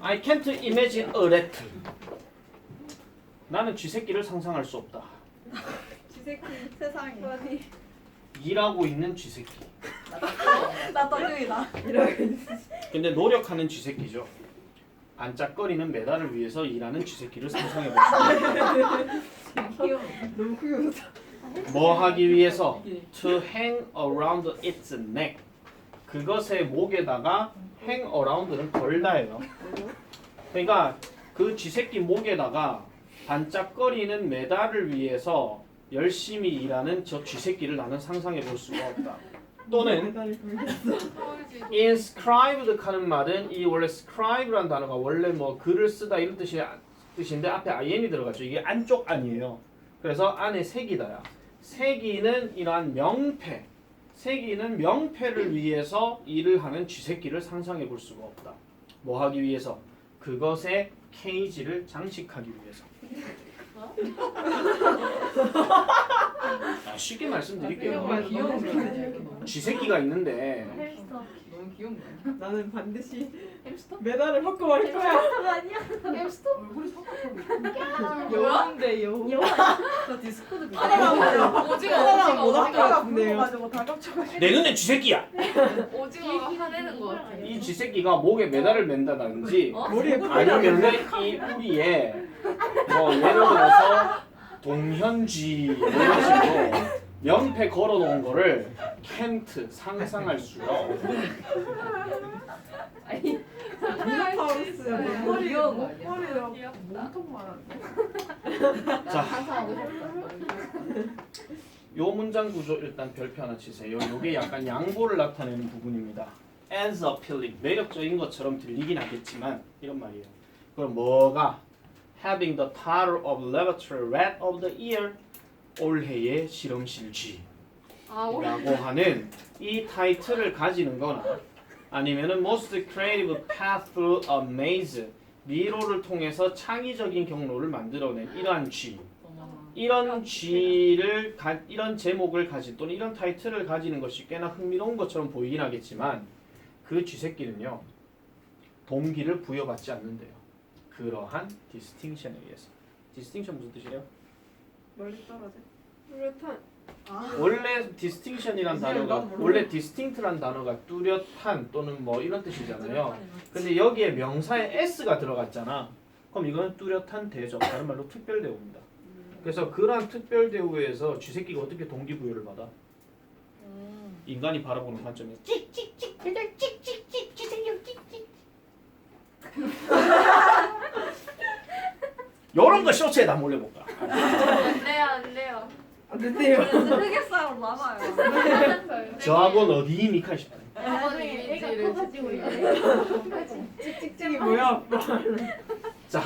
I can't imagine a rat. 나는 쥐새끼를 상상할 수 없다. 쥐새끼 세상에. 일하고 있는 쥐새끼. 나 떠들이다. 근데 노력하는 쥐새끼죠. 반짝거리는 메달을 위해서 일하는 쥐새끼를 상상해 봅시다. 너무 크게 웃었다. 뭐 하기 위해서? To hang around its neck. 그것의 목에다가 hang around는 걸다예요. 그러니까 그 쥐새끼 목에다가 반짝거리는 메달을 위해서 열심히 일하는 저 쥐새끼를 나는 상상해 볼 수가 없다. 또는 inscribed 하는 말은 이 원래 scribe라는 단어가 원래 뭐 글을 쓰다 이런 뜻인데 앞에 in이 들어갔죠. 이게 안쪽 안이에요. 그래서 안에 새기다야. 새기는 이러한 명패, 새기는 명패를 위해서 일을 하는 쥐새끼를 상상해 볼 수가 없다. 뭐 하기 위해서? 그것의 케이지를 장식하기 위해서. 쉽게 말씀드릴게요. 쥐새끼가 있는데 너무 귀여운 거 아니야? 나는 반드시 햄스터? 메달을 받고 말 거야. 햄스터? 얼굴이 성격하고 여운데 여운. 저 디스코드 하나만 오징어 하나만 못 오징어 아까 붙어가지고 다 겹쳐가지고. 내 눈에 쥐새끼야. 오징어 화내는 거 같아. 이 쥐새끼가 목에 메달을 맨다든지 머리에 아니면은 이 뿌리에 뭐 예를 들어서 동현쥐 이런 식으로 명패 걸어놓은 거를 캔트 상상할 수가 없어. 아니 미노타우루스야. 너무 귀여운 거 아니야? 머리가 귀엽다. 몸통 말하네. 자, 상상하고 싶다. 요 문장 구조 일단 별표 하나 치세요. 요게 약간 양보를 나타내는 부분입니다. as appealing, 매력적인 것처럼 들리긴 하겠지만 이런 말이에요. 그럼 뭐가? having the title of laboratory rat of the year, 올해의 실험실 쥐라고 하는 이 타이틀을 가지는 거나 아니면은 most creative path through a maze, 미로를 통해서 창의적인 경로를 만들어낸 이러한 쥐, 이런 쥐를 이런 제목을 가진 또는 이런 타이틀을 가지는 것이 꽤나 흥미로운 것처럼 보이긴 하겠지만 그 쥐새끼는요 동기를 부여받지 않는데요. 그러한 distinction에 의해서. distinction 무슨 뜻이에요? 멀리 떨어져. 뚜렷한. 원래 distinction이란 단어가 원래 distinct란 단어가 뚜렷한 또는 뭐 이런 뜻이잖아요. 근데 여기에 명사에 s가 들어갔잖아. 그럼 이거는 뚜렷한 대접, 다른 말로 특별 대우입니다. 그래서 그러한 특별 대우에서 쥐새끼가 어떻게 동기부여를 받아? 인간이 바라보는 관점에서 찍찍찍 그냥 찍찍찍 쥐새끼 찍찍 요런 거 쇼츠에 다 몰려볼까? 안 돼요. 안 된대요. 흑역사로 남아요. 저하고는 어디 힘이 가시나요? 나중에 애가 커가지고 찍찍찍이 뭐야? 자,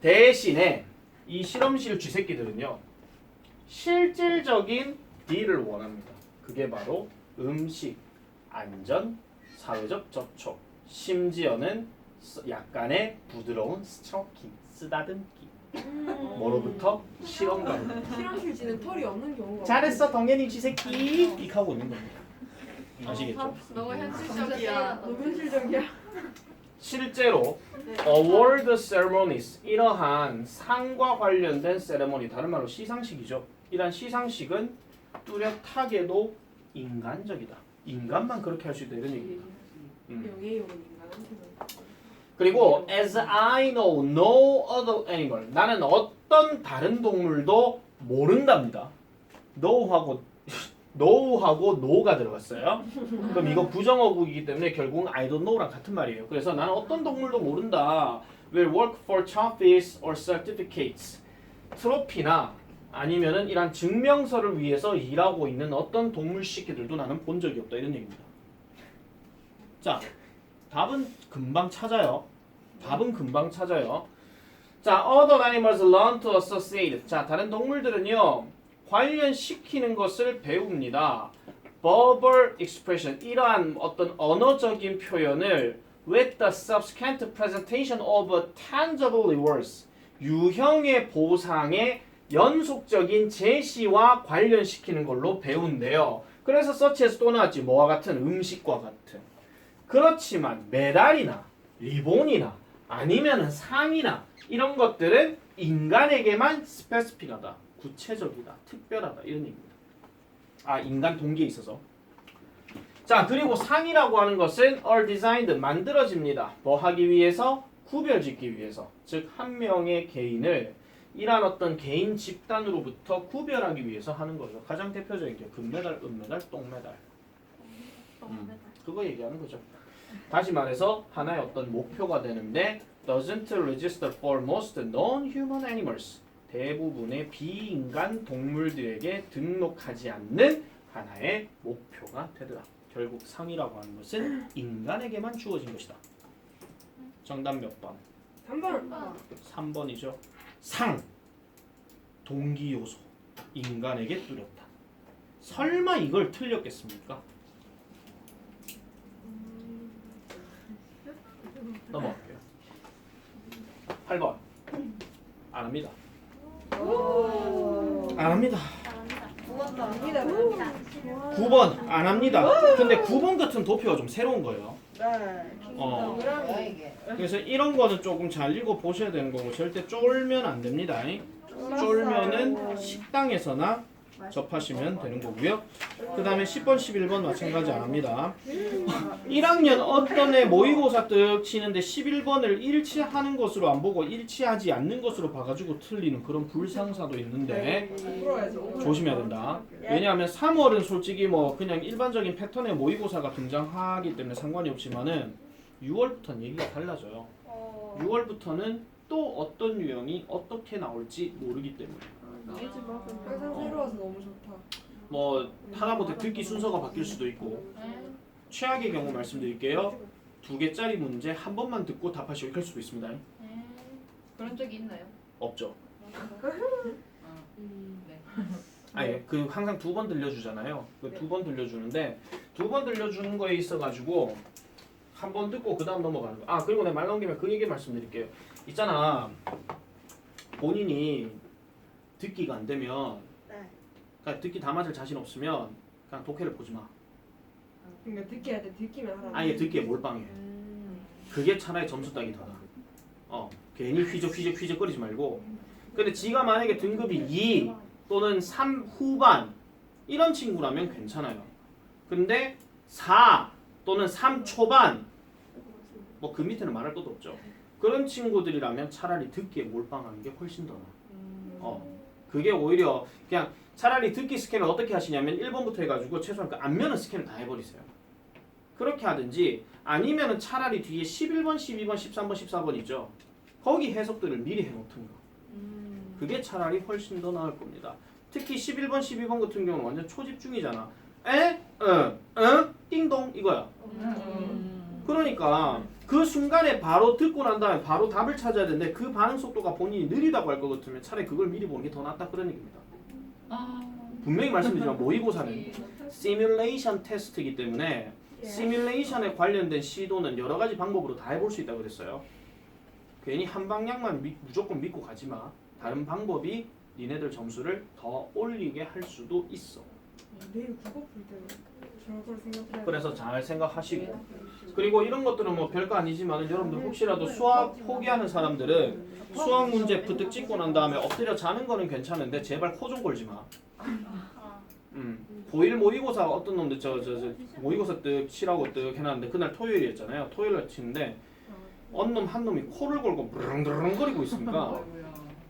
대신에 이 실험실 쥐새끼들은요 실질적인 딜을 원합니다. 그게 바로 음식, 안전, 사회적 접촉, 심지어는 약간의 부드러운 스트로킹, 쓰다듬기. 뭐로부터? 실험가로. 실험실 지는 털이 없는 경우가. 잘했어 동현이 쥐새끼 이렇게 하고 있는 겁니다. 아시겠죠? 너무 현실적이야. 너무 현실적이야. 실제로 award ceremonies, 이러한 상과 관련된 세레모니, 다른 말로 시상식이죠. 이러한 시상식은 뚜렷하게도 인간적이다. 인간만 그렇게 할 수 있다 이런 얘기입니다. 영예용은 인간한테는. 그리고 as I know no other animal, 나는 어떤 다른 동물도 모른답니다. know하고 no가 들어갔어요. 그럼 이거 부정어구이기 때문에 결국은 I don't know랑 같은 말이에요. 그래서 나는 어떤 동물도 모른다. will work for trophies or certificates. 트로피나 아니면은 이런 증명서를 위해서 일하고 있는 어떤 동물 새끼들도 나는 본 적이 없다 이런 얘기입니다. 자, 답은 금방 찾아요. 답은 금방 찾아요. 자, other animals learn to associate. 자, 다른 동물들은요 관련시키는 것을 배웁니다. verbal expression, 이러한 어떤 언어적인 표현을 with the subsequent presentation of tangible rewards, 유형의 보상의 연속적인 제시와 관련시키는 걸로 배운대요. 그래서 서치에서 또 나왔지. 뭐와 같은? 음식과 같은. 그렇지만 메달이나 리본이나 아니면은 상이나 이런 것들은 인간에게만 스페시픽하다, 구체적이다, 특별하다 이런 얘기입니다. 아, 인간 동기에 있어서. 자, 그리고 상이라고 하는 것은 are designed, 만들어집니다. 뭐 하기 위해서? 구별짓기 위해서. 즉, 한 명의 개인을 이런 어떤 개인 집단으로부터 구별하기 위해서 하는 거죠. 가장 대표적인 게 금메달, 은메달, 똥메달. 그거 얘기하는 거죠. 다시 말해서 하나의 어떤 목표가 되는데 doesn't register for most non-human animals. 대부분의 비인간 동물들에게 등록하지 않는 하나의 목표가 되더라. 결국 상이라고 하는 것은 인간에게만 주어진 것이다. 정답 몇 번? 3번. 3번이죠. 상. 동기 요소. 인간에게 뚜렷다. 설마 이걸 틀렸겠습니까? 넘어갈게요. 8번. 안 합니다. 안 합니다. 갑니다. 9번 안 합니다. 근데 9번 같은 도표가 좀 새로운 거예요. 어. 그래서 이런 거는 조금 잘 읽어 보셔야 되는 거고 절대 쫄면 안 됩니다. 쫄면은 식당에서나 접하시면 되는 거고요. 그 다음에 10번, 11번 마찬가지 안 합니다. 1학년 어떤 애 모의고사 떡 치는데 11번을 일치하는 것으로 안 보고 일치하지 않는 것으로 봐가지고 틀리는 그런 불상사도 있는데 조심해야 된다. 왜냐하면 3월은 솔직히 뭐 그냥 일반적인 패턴의 모의고사가 등장하기 때문에 상관이 없지만은 6월부터는 얘기가 달라져요. 6월부터는 또 어떤 유형이 어떻게 나올지 모르기 때문에. 항상 새로워서 너무 좋다. 뭐 하다못해 듣기 순서가 바뀔 수도 있고 최악의 경우 말씀드릴게요. 2개짜리 문제 한 번만 듣고 답하시고 이럴 수도 있습니다. 그런 적이 있나요? 없죠. 네. 아예 그 항상 2번 들려주잖아요. 그 2번 들려주는데 2번 들려주는 거에 있어가지고 한 번 듣고 그 다음 넘어가는 거. 아 그리고 내가 말 나온 김에 그 얘기 말씀드릴게요. 있잖아 본인이 듣기가 안 되면 그러니까 듣기 다 맞을 자신 없으면 그냥 독해를 보지 마. 그러니까 듣기 할 때 듣기만 하라. 아예 듣기에 몰빵해. 그게 차라리 점수 따기 더다. 괜히 휘적휘적거리지 말고. 근데 지가 만약에 등급이 2 또는 3 후반 이런 친구라면 괜찮아요. 근데 4 또는 3 초반 뭐 그 밑에는 말할 것도 없죠. 그런 친구들이라면 차라리 듣기에 몰빵하는 게 훨씬 더 나아. 그게 오히려 그냥 차라리 듣기 스캔을 어떻게 하시냐면 1번부터 해가지고 최소한 그 앞면은 스캔을 다 해버리세요. 그렇게 하든지 아니면은 차라리 뒤에 11번, 12번, 13번, 14번 있죠. 거기 해석들을 미리 해놓든가. 그게 차라리 훨씬 더 나을 겁니다. 특히 11번, 12번 같은 경우는 완전 초집중이잖아. 에? 띵동 이거야. 그러니까 그 순간에 바로 듣고 난 다음에 바로 답을 찾아야 되는데 그 반응 속도가 본인이 느리다고 할 것 같으면 차라리 그걸 미리 보는 게 더 낫다 그런 얘기입니다. 분명히 말씀드리지만 모의고사는 시뮬레이션 테스트이기 때문에 시뮬레이션에 관련된 시도는 여러 가지 방법으로 다 해볼 수 있다고 그랬어요. 괜히 한 방향만 무조건 믿고 가지 마. 다른 방법이 니네들 점수를 더 올리게 할 수도 있어. 내일 국어 풀 때는 저런 걸 생각해야 그래서 잘 생각하시고 그리고 이런 것들은 뭐 별거 아니지만 여러분들 혹시라도 수학 포기하는 사람들은 수학 문제 부득 찍고 난 다음에 엎드려 자는 거는 괜찮은데 제발 코 좀 골지 마. 고1 모의고사 어떤 놈들 저 모의고사 뜻 치라고 뜻 해놨는데 그날 토요일이었잖아요. 토요일날 치는데 어느 놈 한 놈이 코를 골고 부릉부릉거리고 있으니까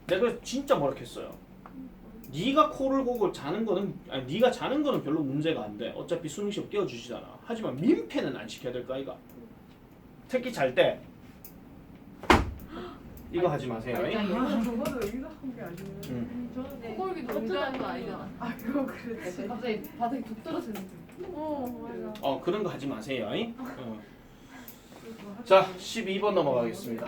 내가 그래서 진짜 뭐라했어요. 네가 코를 고고 자는 거는 아니 네가 자는 거는 별로 문제가 안 돼. 어차피 수능 시험 띄워주시잖아. 하지만 민폐는 안 시켜야 될까 이가. 특히 잘 때 이거 하지 마세요. 저거도 이거 한게 아니에요. 저는 코골기도 운전하는 거 아니잖아. 그거 그렇지. 갑자기 바닥에 툭 떨어지는 거. 맞아. 그런 거 하지 마세요. 자, 12번 넘어가겠습니다.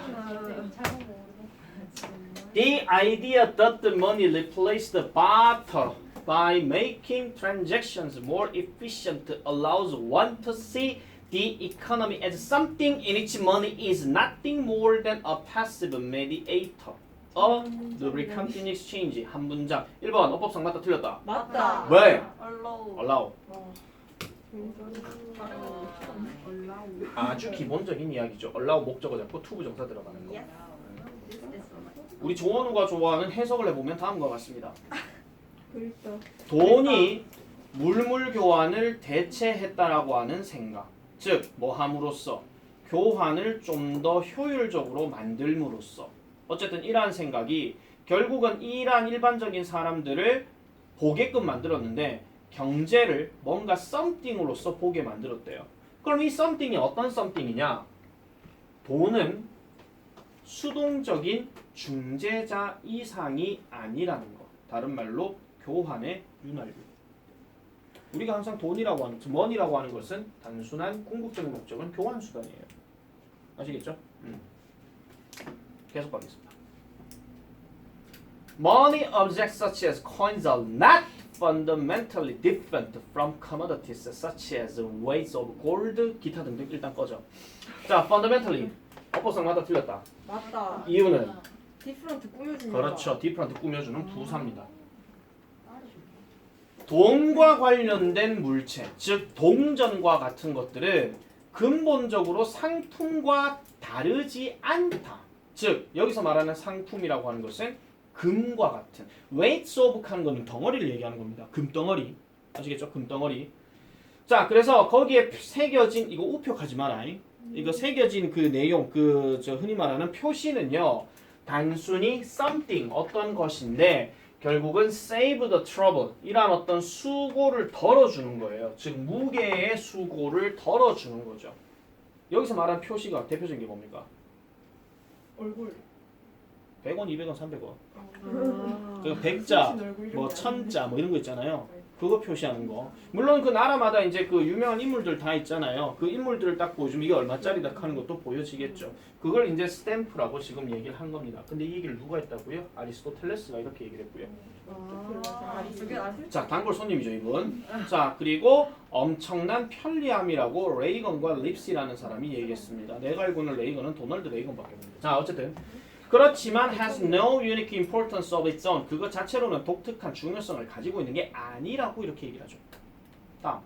The idea that the money replaced the barter by making transactions more efficient allows one to see the economy as something in which money is nothing more than a passive mediator. lubricant in exchange. 한 문장. 1번 어법상 맞다 틀렸다. 맞다. 왜? 얼로. allow. 아주 기본적인 이야기죠. allow 목적어 잡고 to 부정사 들어가는 거. 우리 조원우가 좋아하는 해석을 해보면 다음과 같습니다. 그립다. 돈이 물물 교환을 대체했다라고 하는 생각. 즉, 뭐 함으로써 교환을 좀 더 효율적으로 만들므로써. 어쨌든 이러한 생각이 결국은 이러한 일반적인 사람들을 보게끔 만들었는데 경제를 뭔가 something으로서 보게 만들었대요. 그럼 이 something이 어떤 something이냐? 돈은 수동적인 중재자 이상이 아니라는 거. 다른 말로 교환의 윤활유. 우리가 항상 돈이라고 하는, money라고 하는 것은 단순한 궁극적인 목적은 교환 수단이에요. 아시겠죠? 계속 가겠습니다. Money objects such as coins are not fundamentally different from commodities such as weights of gold, 기타 등등. 일단 꺼져. 자, fundamentally. 어법상마다 틀렸다. 맞다. 이유는 디프런트 꾸며집니다. 그렇죠. 디프런트 꾸며주는 부사입니다. 돈과 관련된 물체, 즉 동전과 같은 것들은 근본적으로 상품과 다르지 않다. 즉 여기서 말하는 상품이라고 하는 것은 금과 같은 weights of 하는 것은 덩어리를 얘기하는 겁니다. 금덩어리. 아시겠죠? 금덩어리. 자, 그래서 거기에 새겨진 이거 우표하지 마라. 이거 새겨진 그 내용, 저 흔히 말하는 표시는요. 단순히 something 어떤 것인데 결국은 save the trouble 이란 어떤 수고를 덜어주는 거예요. 즉 무게의 수고를 덜어주는 거죠. 여기서 말한 표시가 대표적인 게 뭡니까? 얼굴. 100원, 200원, 300원. 아. 그 백자, 얼굴 이런 뭐 게 천자 뭐 이런 거 있잖아요. 그거 표시하는 거. 물론 그 나라마다 이제 그 유명한 인물들 다 있잖아요. 그 인물들을 딱 보여주면 이게 얼마짜리다 하는 것도 보여지겠죠. 그걸 이제 스탬프라고 지금 얘기를 한 겁니다. 근데 이 얘기를 누가 했다고요? 아리스토텔레스가 이렇게 얘기를 했고요. 자, 단골 손님이죠, 이분. 자, 그리고 엄청난 편리함이라고 레이건과 립시라는 사람이 얘기했습니다. 내가 알고는 레이건은 도널드 레이건밖에 없는데. 자, 어쨌든 그렇지만 has no unique importance of its own. 그것 자체로는 독특한 중요성을 가지고 있는 게 아니라고 이렇게 얘기를 하죠. 다음.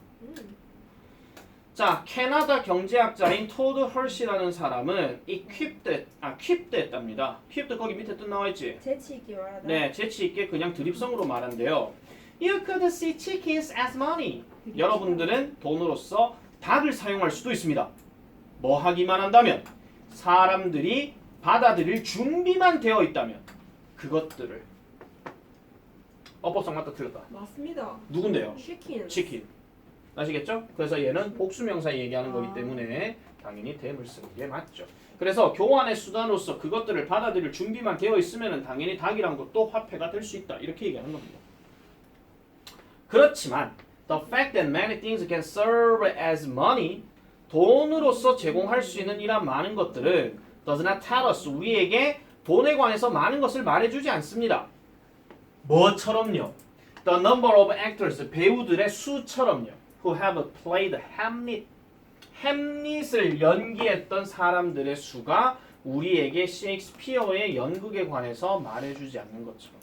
자, 캐나다 경제학자인 토드 헐시라는 사람은 equipped 했답니다. equipped 거기 밑에 뜻 나와 있지? 재치 있게 말하다. 네, 재치 있게 그냥 드립성으로 말한대요. You could see chickens as money. 여러분들은 돈으로서 닭을 사용할 수도 있습니다. 뭐 하기만 한다면 사람들이 받아들일 준비만 되어 있다면 그것들을 어법상 맞다 틀렸다. 맞습니다. 누군데요? 치킨. 치킨. 아시겠죠? 그래서 얘는 복수명사 얘기하는 거기 때문에 당연히 대물 쓰는 게 맞죠. 그래서 교환의 수단으로서 그것들을 받아들일 준비만 되어 있으면 당연히 닭이란 것도 화폐가 될 수 있다. 이렇게 얘기하는 겁니다. 그렇지만 the fact that many things can serve as money 돈으로서 제공할 수 있는 이런 많은 것들은 does not tell us 우리에게 돈에 관해서 많은 것을 말해주지 않습니다. 뭐처럼요? The number of actors 배우들의 수처럼요. Who have played Hamlet. 햄릿을 연기했던 사람들의 수가 우리에게 셰익스피어의 연극에 관해서 말해주지 않는 것처럼.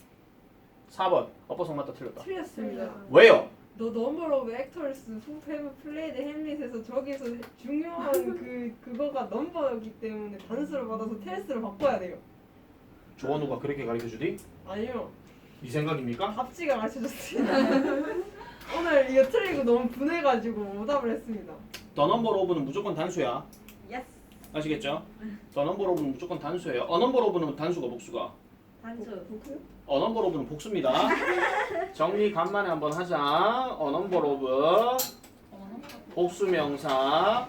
4번. 어법상 맞다 틀렸다. 틀렸습니다. 왜요? The number of actors who have played Hamlet에서 저기서 중요한 그거가 넘버였기 때문에 단수를 받아서 테스트를 바꿔야 돼요. 조원우가 그렇게 가르쳐주디? 아니요. 네 생각입니까? 답지가 가르쳐줬습니다. 오늘 이거 틀리고 너무 분해가지고 오답을 했습니다. The number of는 무조건 단수야. 예스. 아시겠죠? The number of는 무조건 단수예요. A number of는 단수가 복수가. 단수. A number of는 복수입니다. 정리 간만에 한번 하자. A number of 복수명사.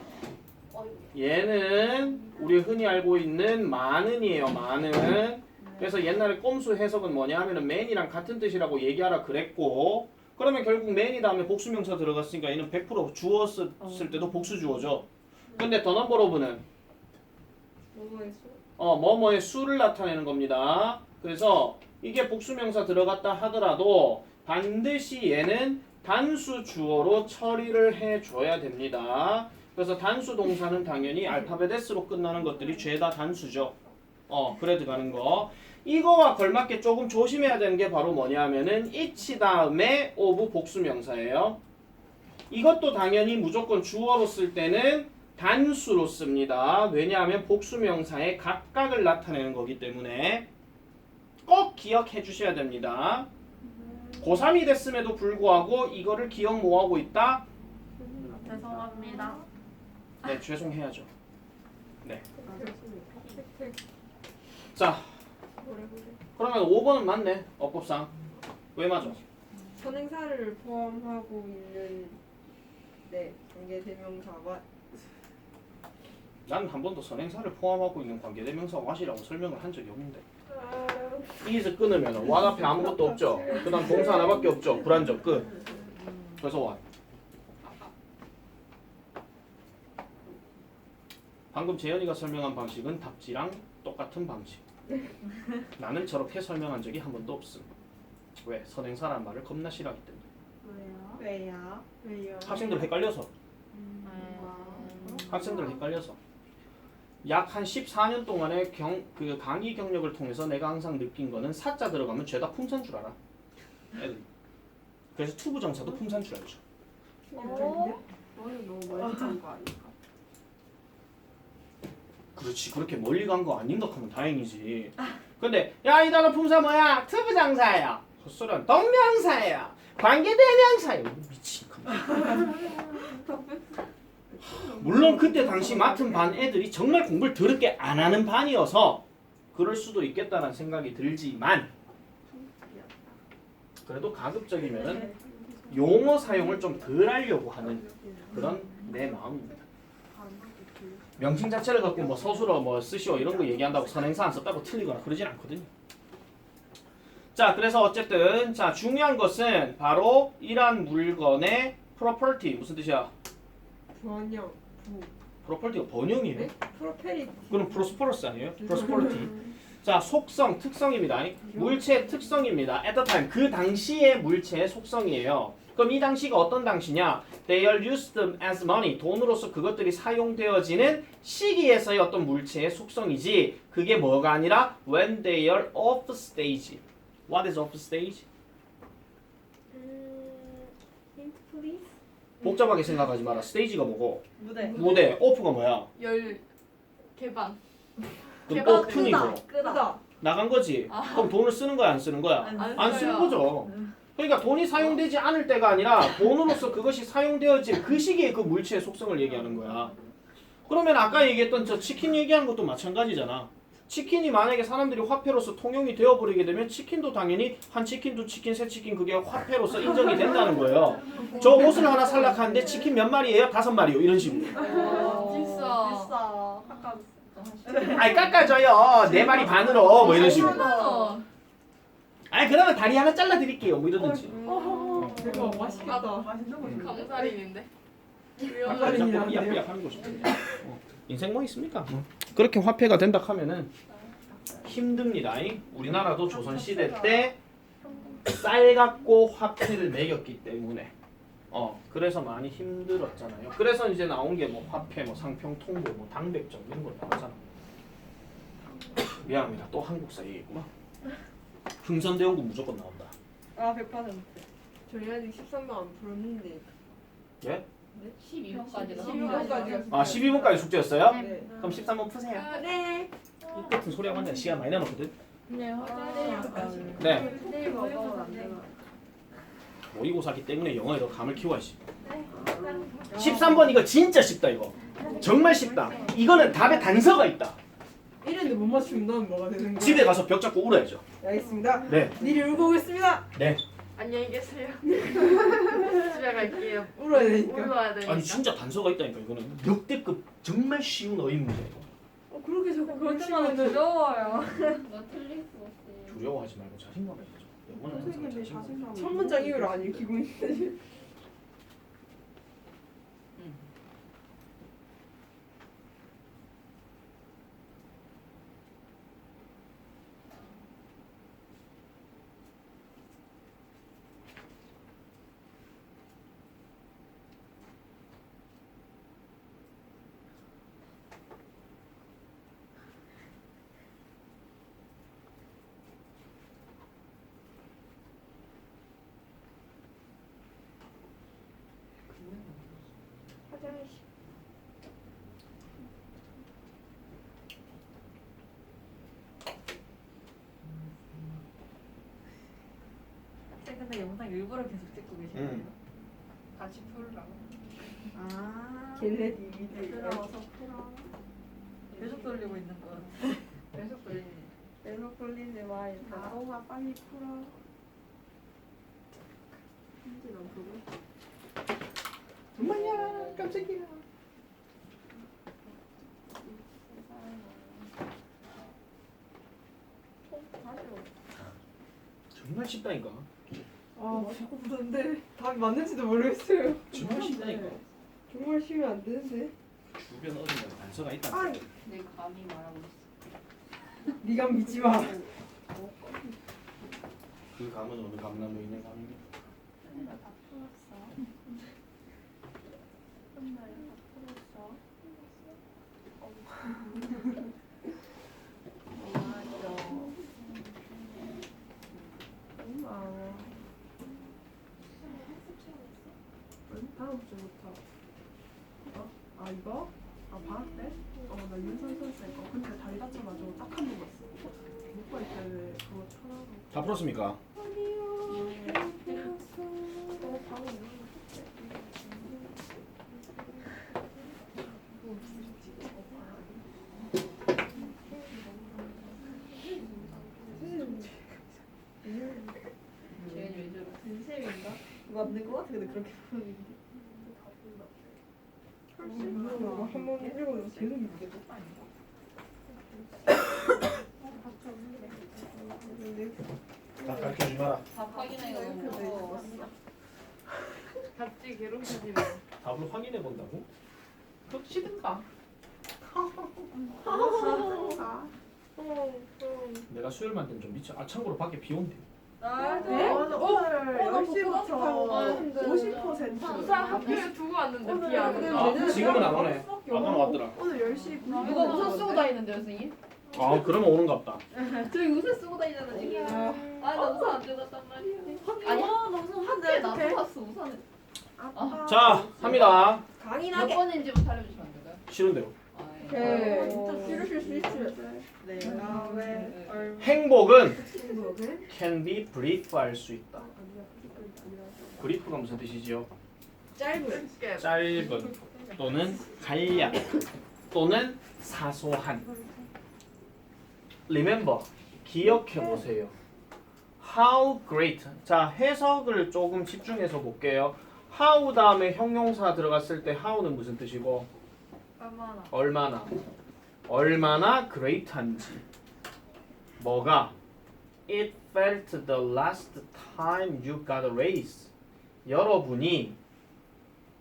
얘는 우리 흔히 알고 있는 많은이에요. 많은. 그래서 옛날에 꼼수 해석은 뭐냐 하면은 man이랑 같은 뜻이라고 얘기하라 그랬고 그러면 결국 man이 다음에 복수명사 들어갔으니까 얘는 100% 주었을 때도 복수 주어죠. 근데 the number of는 뭐뭐의 수? 뭐뭐의 수를 나타내는 겁니다. 그래서 이게 복수명사 들어갔다 하더라도 반드시 얘는 단수 주어로 처리를 해줘야 됩니다. 그래서 단수 동사는 당연히 알파벳 S로 끝나는 것들이 죄다 단수죠. 그래 들어가는 거. 이거와 걸맞게 조금 조심해야 되는 게 바로 뭐냐 하면은 it 다음에 of 복수명사예요. 이것도 당연히 무조건 주어로 쓸 때는 단수로 씁니다. 왜냐하면 복수명사의 각각을 나타내는 거기 때문에 꼭 기억해 주셔야 됩니다. 고3이 됐음에도 불구하고 이거를 기억 못하고 있다? 죄송합니다. 네, 죄송해야죠. 팩팩 자, 오래오래. 그러면 5번은 맞네. 어법상. 왜 맞아? 선행사를 포함하고 있는 네 관계대명사와 난 한 번도 선행사를 포함하고 있는 관계대명사 what이라고 설명을 한 적이 없는데. is 끊으면 what 앞에 아무것도 없죠. 그 다음 동사 하나밖에 없죠. 불안정 끝. 그래서 what. 방금 재현이가 설명한 방식은 답지랑 똑같은 방식. 나는 저렇게 설명한 적이 한 번도 없음. 왜? 선행사라는 말을 겁나 싫어하기 때문에. 왜요? 학생들 헷갈려서. 학생들 헷갈려서. 약 한 14년 동안의 그 강의 경력을 통해서 내가 항상 느낀 거는 사자 들어가면 죄다 품사인 줄 알아. 애들. 그래서 투부정사도 품사인 줄 알죠. 너는 너무 멀리 간거 아닐까? 그렇지. 그렇게 멀리 간 거 아닌가 하면 다행이지. 근데 야, 이 단어 품사 뭐야? 투부정사예요. 헛소리는 동명사예요. 관계대명사예요. 미친. 물론 그때 당시 맡은 반 애들이 정말 공부를 더럽게 안 하는 반이어서 그럴 수도 있겠다는 생각이 들지만 그래도 가급적이면은 용어 사용을 좀 덜 하려고 하는 그런 내 마음입니다. 명칭 자체를 갖고 뭐 서술어 뭐 쓰시오 이런 거 얘기한다고 선행사 안 썼다고 틀리거나 그러진 않거든요. 자, 그래서 어쨌든 자 중요한 것은 바로 이러한 물건의 property 무슨 뜻이야? 번영 property가 번영이에요. 네? 프로페리티 그럼 prosperous 아니에요? prosperity. 자, 속성, 특성입니다. 물체의 특성입니다. at the time, 그 당시의 물체의 속성이에요. 그럼 이 당시가 어떤 당시냐? They are used as money. 돈으로서 그것들이 사용되어지는 시기에서의 어떤 물체의 속성이지 그게 뭐가 아니라 when they are off stage. What is off stage? 힌트 플리즈 복잡하게 생각하지 마라. 스테이지가 뭐고? 무대. 무대. 오프가 뭐야? 열 개방. 그럼 개방 오픈이고. 끄다 나간 거지. 그럼 돈을 쓰는 거야, 안 쓰는 거야? 안 쓰는 거죠. 그러니까 돈이 사용되지 않을 때가 아니라 돈으로서 그것이 사용되어질 그 시기에 그 물체의 속성을 얘기하는 거야. 그러면 아까 얘기했던 저 치킨 얘기하는 것도 마찬가지잖아. 치킨이 만약에 사람들이 화폐로서 통용이 되어버리게 되면 치킨도 당연히 한 치킨, 두 치킨, 세 치킨 그게 화폐로서 인정이 된다는 거예요. 저 옷을 하나 살락하는데 치킨 몇 마리예요? 5마리요. 이런 식으로. 비싸. 아니 깎아줘요. 4마리 반으로 뭐 이런 식으로. 어. 아니 그러면 다리 하나 잘라드릴게요. 뭐 이러든지. 대박 맛있겠다 감살인인데. 아까 자꾸 삐약삐약 하는 거 싶은데. 인생 뭐 있습니까? 그렇게 화폐가 된다 하면은 힘듭니다. 우리나라도 조선시대 때 쌀 갖고 화폐를 매겼기 때문에 그래서 많이 힘들었잖아요. 그래서 이제 나온 게 뭐 화폐, 뭐 상평통보, 뭐 당백정 이런 거 나오잖아. 미안합니다. 또 한국사 얘기구나. 흥선대원군 무조건 나온다. 100%. 저희 아직 13번 안 풀었는데 예? 12번까지가 12번까지가 아 12번까지 숙제였어요? 네. 그럼 13번 푸세요. 네 이 같은 소리하고 앉아 시간 많이 남았거든. 네. 네. 내일 먹으면 안 되나 모의고사기 때문에 영어에 더 감을 키워야지. 13번 이거 진짜 쉽다 이거. 정말 쉽다. 이거는 답에 단서가 있다. 이랬는데 못 맞추면 넌 뭐가 되는 거야? 집에 가서 벽 잡고 울어야죠. 알겠습니다 네. 미리 울고 오겠습니다 네. 안녕히 계세요. 집에 갈게요. 울어야 되니까 울어야 되니까. 아니 진짜 단서가 있다니까 이거는 역대급 정말 쉬운 어휘 문제예요. 그렇게 자꾸 그런 그렇지만 치면은 두려워요. 나 틀릴 수 없어요. 두려워하지 말고 자신감을 가져. 영어는 항상 자신감. 첫 문장 이후로 안 읽히고 있는데 근데 영상 일부러 계속 찍고 계신 거예요? 같이 풀으라고. 아. 걔네들이 미들 들어와서 풀어. 계속 돌리고 있는 거 같아. 계속 돌리네. 계속 돌리지 마. 나로가 빨리 풀어. 편지 너 보고 있어. 정말야 깜짝이야. 정말 쉽다니까. 아 자꾸 보는데 답이 맞는지도 모르겠어요. 정말 쉽다니까. 정말 쉬면 안 되는데. 주변 어딘가 단서가 있다. 아, 내 감이 말하고 있어. 네가 믿지 마. 그 감은 어느 감나무에 있는 감입니까? 내가 다 풀었어. 끝나요. 다 풀었어. 고마워. 다음 주부터. 아 이거? 아 방학 때? 나 윤선 선생 거. 근데 다리 다쳐가지고 딱 한 번 봤어. 못 볼 때는 그거 쳐라고. 다 풀었습니까? 재현이 왜 저래? 진심인가? 맞는 거 같아. 근데 그렇게 보는 게. 한번 읽어도 계속 읽게 돼. 다 가르쳐주지 마라. 답 확인해가 너무 무서워. 갑자기 괴롭혀지네. 답을 확인해 본다고? 그렇시든가 내가 수요일 만때는 좀 미쳐. 아 참고로 밖에 비 온대. 나도 네? 오늘 나 10시부터 50%. 부산 학교에 두고 왔는데 오늘 비 안 그냥 와. 아 지금은 안 오네. 아까는 왔더라. 오늘 10시 9분. 이거 우산 쓰고 다니는데 선생님? 아 그러면 오는갑다. 저희 우산 쓰고 다니잖아 지금. 아나 우산 안 들었단 말이야. 아니 학교에 나도 왔어 우산을. 자 합니다. 몇 강인하게. 번인지부터 알려주시면 안 될까요? 싫은데요. 아, 예. 네. 진짜 싫으실 수 있지. 내가 왜 얼마 행복은 행복은? can be brief 할 수 있다. brief가 무슨 뜻이지요? 짧은. 짧은 또는 간략 또는 사소한. Remember 기억해 보세요. How great. 자 해석을 조금 집중해서 볼게요. How 다음에 형용사 들어갔을 때 how는 무슨 뜻이고 얼마나 얼마나 great한지. 뭐가 It felt the last time you got a raise. 여러분이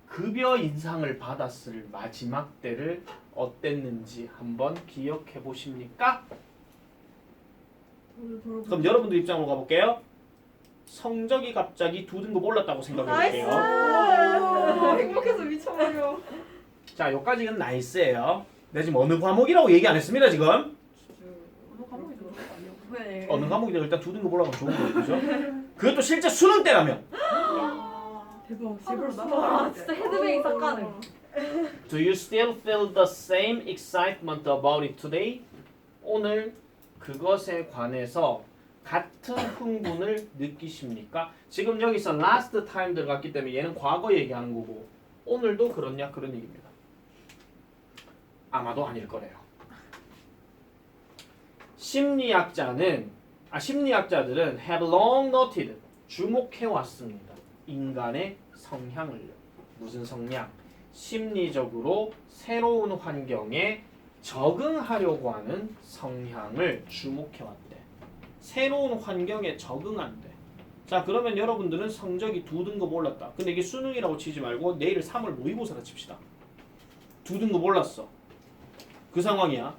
급여 인상을 받았을 마지막 때를 어땠는지 한번 기억해 보십니까? 그럼 여러분들 입장으로 가볼게요. 성적이 갑자기 2등급 올랐다고 생각해 볼게요. 행복해서 미쳐버려. 자, 여기까지는 나이스예요. 내가 지금 어느 과목이라고 얘기 안 했습니다, 지금. 어느 과목이 그런 거 아니야? 왜? 어느 과목이든 일단 2등급 올라가면 좋은 거예요, 그죠? 그것도 실제 수능 때라면. 대박. 제발 나 진짜 헤드뱅이 삭가는. Do you still feel the same excitement about it today? 오늘 그것에 관해서 같은 흥분을 느끼십니까? 지금 여기서 last time 들어갔기 때문에 얘는 과거 얘기하는 거고 오늘도 그렇냐 그런 얘기입니다. 아마도 아닐 거래요. 심리학자들은 have long noted 주목해 왔습니다. 인간의 성향을요. 무슨 성향? 심리적으로 새로운 환경에 적응하려고 하는 성향을 주목해 왔대. 새로운 환경에 적응한대. 자 그러면 여러분들은 성적이 2등급 올랐다. 근데 이게 수능이라고 치지 말고 내일을 3월 모의고사라 칩시다. 2등급 올랐어. 그 상황이야.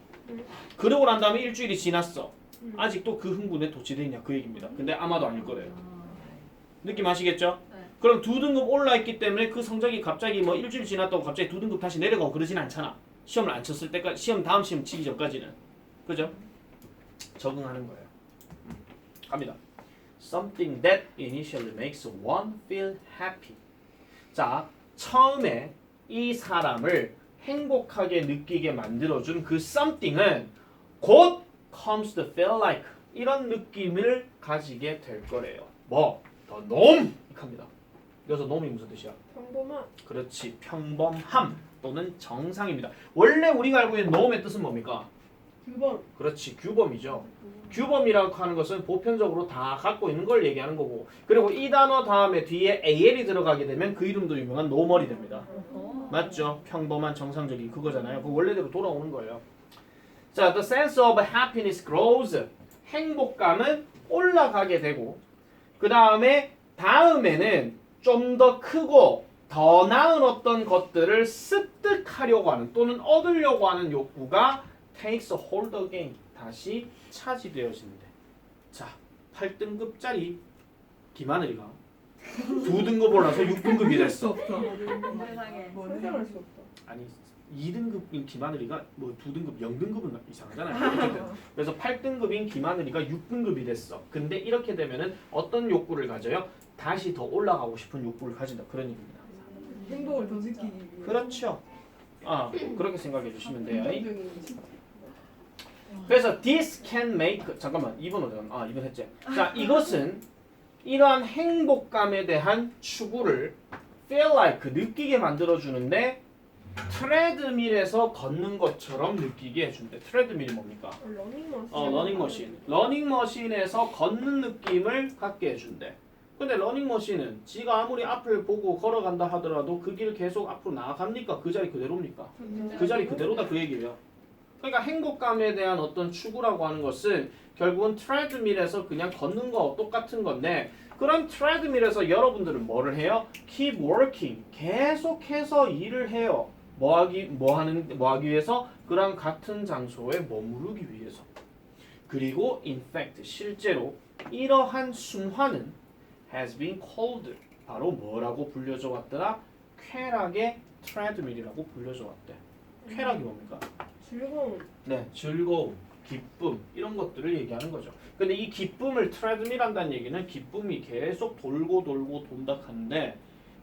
그러고 난 다음에 일주일이 지났어. 아직도 그 흥분에 도취돼 있냐 그 얘기입니다. 근데 아마도 아닐 거래요. 느낌 아시겠죠? 네. 그럼 2등급 올라있기 때문에 그 성적이 갑자기 뭐 일주일 지났다고 갑자기 2등급 다시 내려가고 그러진 않잖아. 시험을 안 쳤을 때까지 시험 다음 시험 치기 전까지는. 그죠? 적응하는 거예요. 갑니다. Something that initially makes one feel happy. 자, 처음에 이 사람을 행복하게 느끼게 만들어준 그 something은 곧 comes to feel like 이런 느낌을 가지게 될 거래요. 뭐? 더 놈익합니다. 여기서 놈이 무슨 뜻이야? 평범한. 그렇지, 평범함 또는 정상입니다. 원래 우리가 알고 있는 놈의 뜻은 뭡니까? 규범. 그렇지, 규범이죠. 규범이라고 하는 것은 보편적으로 다 갖고 있는 걸 얘기하는 거고, 그리고 이 단어 다음에 뒤에 AL이 들어가게 되면 그 이름도 유명한 노멀이 됩니다. 맞죠? 평범한 정상적인 그거잖아요. 그 원래대로 돌아오는 거예요. 자, the sense of happiness grows. 행복감은 올라가게 되고, 그 다음에는 좀 더 크고 더 나은 어떤 것들을 습득하려고 하는 또는 얻으려고 하는 욕구가 takes hold again. 다시 차지되어지는데. 자, 8등급짜리 김하늘이가 2등급 올라서 6등급이 됐어. 세상에. 상상할 수 없다. 아니 2등급인 김하늘이가 뭐 2등급 0등급은 이상하잖아요. 어쨌든. 그래서 8등급인 김하늘이가 6등급이 됐어. 근데 이렇게 되면은 어떤 욕구를 가져요? 다시 더 올라가고 싶은 욕구를 가진다. 그런 얘기입니다. 행복을 더 느끼기 위해. 그렇죠. 아, 그렇게 생각해 주시면 돼요. 긍정적인 거. 그래서 this can make 잠깐만 2번 어디 갔나? 아 2번 했지. 자, 이것은 이러한 행복감에 대한 추구를 feel like 느끼게 만들어 주는데 트레드밀에서 걷는 것처럼 느끼게 해준대. 트레드밀이 뭡니까? 러닝머신. 러닝머신. 러닝머신에서 걷는 느낌을 갖게 해준대. 근데 러닝머신은 지가 아무리 앞을 보고 걸어간다 하더라도 그 길 계속 앞으로 나아갑니까? 그 자리 그대로입니까? 그 자리 그대로다 그 얘기예요. 그러니까 행복감에 대한 어떤 추구라고 하는 것은 결국은 트레드밀에서 그냥 걷는 거와 똑같은 건데, 그런 트레드밀에서 여러분들은 뭐를 해요? Keep working. 계속해서 일을 해요. 뭐 하기 위해서? 그런 같은 장소에 머무르기 위해서. 그리고 in fact 실제로 이러한 순환은 has been called 바로 뭐라고 불려져 왔더라? 쾌락의 트레드밀이라고 불려져 왔대. 쾌락이 뭡니까? 즐거움. 네, 즐거움, 기쁨 이런 것들을 얘기하는 거죠. 근데 이 기쁨을 트레드밀한다는 얘기는 기쁨이 계속 돌고 돈다 하는데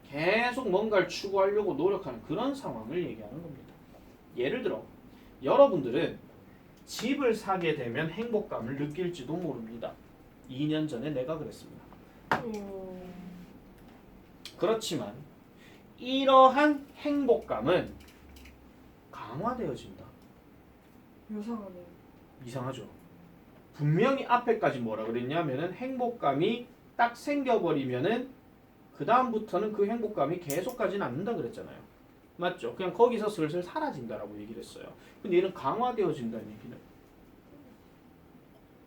계속 뭔가를 추구하려고 노력하는 그런 상황을 얘기하는 겁니다. 예를 들어 여러분들은 집을 사게 되면 행복감을 느낄지도 모릅니다. 2년 전에 내가 그랬습니다. 그렇지만 이러한 행복감은 강화되어진다. 묘사가네요. 이상하죠. 분명히 앞에까지 뭐라 그랬냐면은 행복감이 딱 생겨버리면은 그 다음부터는 그 행복감이 계속 가지는 않는다 그랬잖아요. 맞죠? 그냥 거기서 슬슬 사라진다라고 얘기를 했어요. 근데 얘는 강화되어진다는 얘기는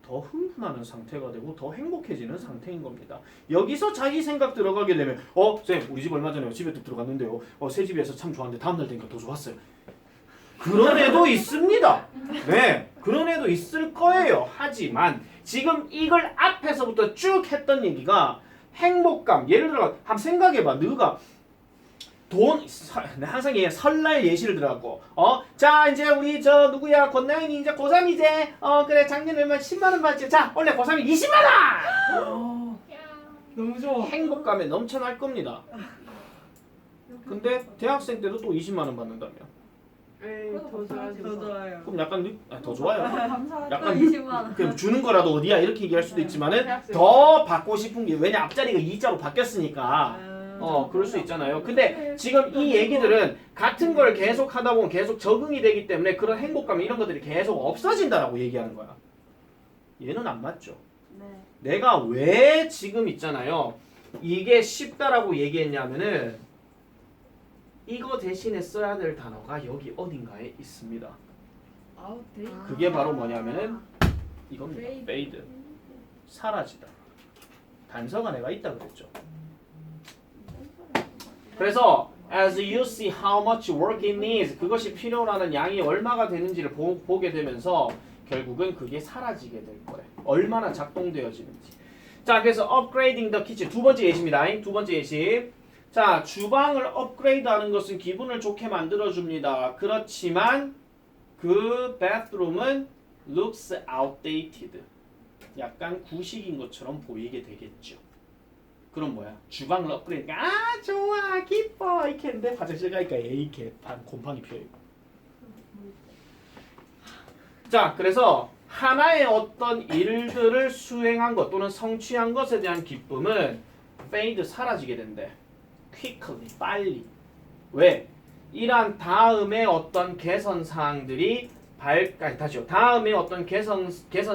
더 흥분하는 상태가 되고 더 행복해지는 상태인 겁니다. 여기서 자기 생각 들어가게 되면 쌤 우리 집 얼마 전에 집에 뚝 들어갔는데요. 새 집에서 참 좋았는데 다음날 되니까 더 좋았어요. 그런 애도 있습니다. 네, 그런 애도 있을 거예요. 하지만 지금 이걸 앞에서부터 쭉 했던 얘기가 행복감. 예를 들어 한번 생각해봐. 너가 항상 설날 예시를 들어갖고 자 이제 우리 저 누구야 권나인이 이제 고3이제 그래 작년에 얼마 10만원 받지. 자 원래 고3이 20만원. 너무 좋아. 행복감에 넘쳐날 겁니다. 근데 대학생 때도 또 20만원 받는다며. 에이, 더 좋아요. 더 좋아요. 그럼 약간 더 좋아요. 감사합니다. 약간 20만 원. 그냥 주는 거라도 어디야 이렇게 얘기할 수도 있지만은 더 받고 싶은 게 왜냐 앞자리가 2자로 바뀌었으니까 그럴 수 있잖아요. 근데 지금 이 얘기들은 같은 걸 계속 하다 보면 계속 적응이 되기 때문에 그런 행복감 이런 것들이 계속 없어진다라고 얘기하는 거야. 얘는 안 맞죠. 네. 내가 왜 지금 있잖아요. 이게 쉽다라고 얘기했냐면은 이거 대신에 써야 될 단어가 여기 어딘가에 있습니다. 그게 바로 뭐냐면은 이겁니다. fade. 사라지다. 단서가 내가 있다 그랬죠. 그래서 as you see how much work it needs 그것이 필요로 하는 양이 얼마가 되는지를 보게 되면서 결국은 그게 사라지게 될 거예요. 얼마나 작동되어지는지. 자, 그래서 upgrading the kitchen 두 번째 예시입니다. 두 번째 예시. 자, 주방을 업그레이드하는 것은 기분을 좋게 만들어줍니다. 그렇지만 그 bathroom은 looks outdated. 약간 구식인 것처럼 보이게 되겠죠. 그럼 뭐야? 주방을 업그레이드. 아 좋아 기뻐 이렇게 했는데 화장실 가니까 이렇게 곰팡이 피어있고. 자, 그래서 하나의 어떤 일들을 수행한 것 또는 성취한 것에 대한 기쁨은 fade 사라지게 된대. quickly 빨리. 왜? 이란 다음에 어떤 개선 사항들이 다시요. 다음에 어떤 개선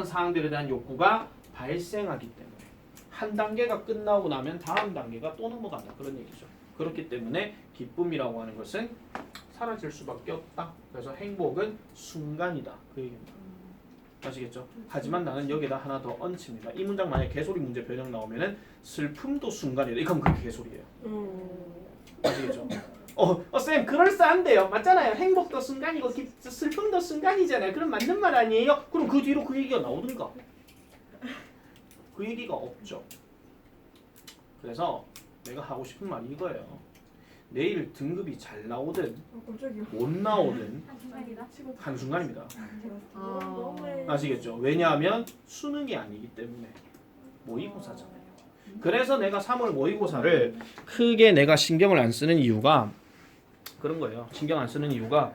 사항들에 대한 욕구가 발생하기 때문에 한 단계가 끝나고 나면 다음 단계가 또 넘어간다. 그런 얘기죠. 그렇기 때문에 기쁨이라고 하는 것은 사라질 수밖에 없다. 그래서 행복은 순간이다. 그 얘기입니다. 아시겠죠? 하지만 나는 여기다 하나 더 얹힙니다. 이 문장 만약에 개소리 문제 변형 나오면은 슬픔도 순간이다. 이건 그게 개소리예요. 아시겠죠? 쌤 그럴싸한데요. 맞잖아요. 행복도 순간이고 슬픔도 순간이잖아요. 그럼 맞는 말 아니에요? 그럼 그 뒤로 그 얘기가 나오든가. 그 얘기가 없죠. 그래서 내가 하고 싶은 말이 이거예요. 내일 등급이 잘 나오든 깜짝이야. 못 나오든 한순간이다. 한순간입니다. 너무 아시겠죠? 왜냐하면 수능이 아니기 때문에 모의고사잖아요. 그래서 내가 3월 모의고사를 크게 내가 신경을 안 쓰는 이유가 그런 거예요. 신경 안 쓰는 이유가